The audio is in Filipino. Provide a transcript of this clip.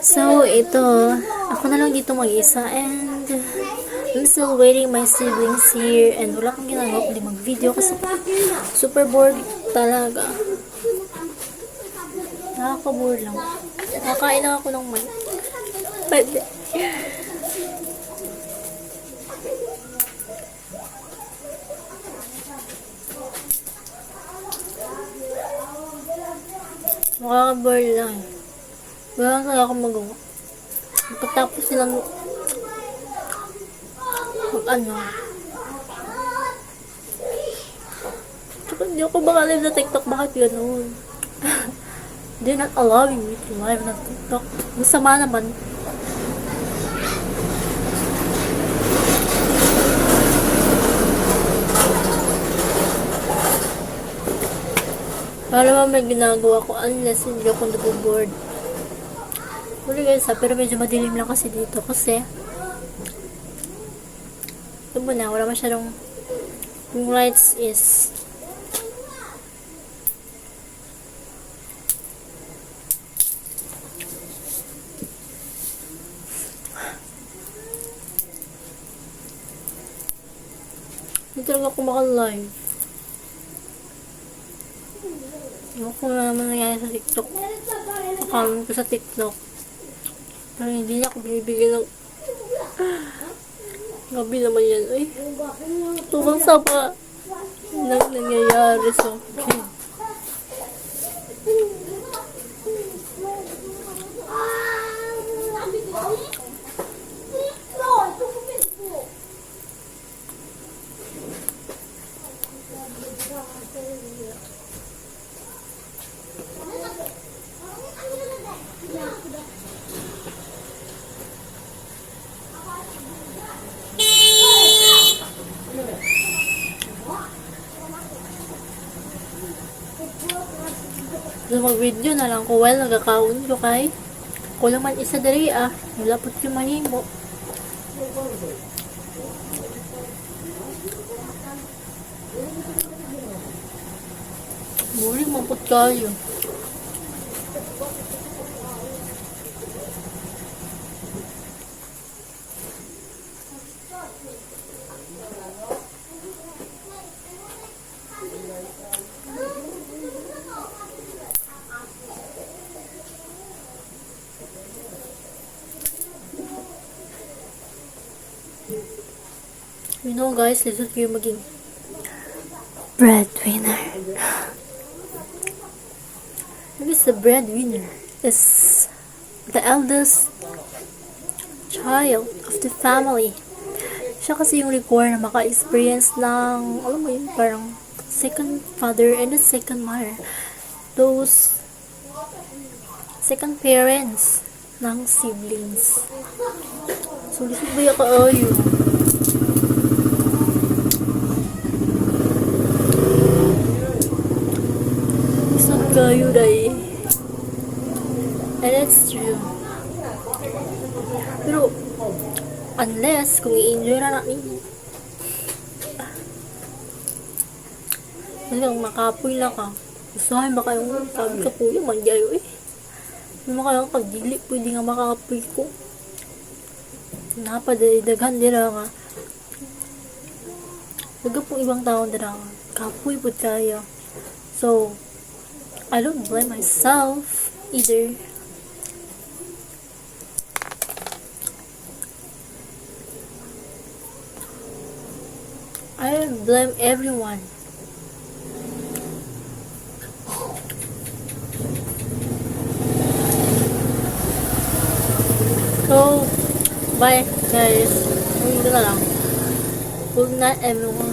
So, ito, ako na lang dito mag-isa and I'm still waiting my siblings here and wala kang ginagawa kundi mag-video kasi super bored talaga. Nakaka-bored lang. Nakakain lang ako ng manok. Pwede. Nakaka-bored lang. Wala lang talaga akong magawa. Pagkatapos nilang ano. Tsaka hindi ako baka live na TikTok. Bakit ganoon? They're not allowing me to live na TikTok. Masama naman. Para naman may ginagawa ko unless hindi ako nag-board. Sorry guys pero medyo madilim lang kasi dito kasi ito mo na, wala masyadong yung lights is hindi talaga ako maka-live. Ewan ko na naman nangyari sa TikTok. Account ko sa TikTok. Pero hindi niya ako binibigyan ng gabi naman yan. Ay, tubang sapa nangyayari sa akin. So, mag-video na lang ko while nagkakaon ko kay kulang man isa dali nilapot yung mahimo. Muling mampot kayo. You know guys, lisod kayo maging breadwinner. Because the breadwinner is the eldest child of the family. Siya kasi yung require na maka-experience ng, alam mo yun, parang second father and a second mother. Those second parents ng siblings. So, lisod ba yung kaayo? Kayo dahil and it's true pero unless kung i-enjoy na natin hanggang makapoy lang ka usahay baka yung sabi ka po yung mandyayo yung makayang pagdili pwede nga makapoy ko napadaghan nila nga daga pong ibang tao nila nga kapoy po tayo so I don't blame myself either. I don't blame everyone. So, bye guys. Hindi na lang. Good night everyone.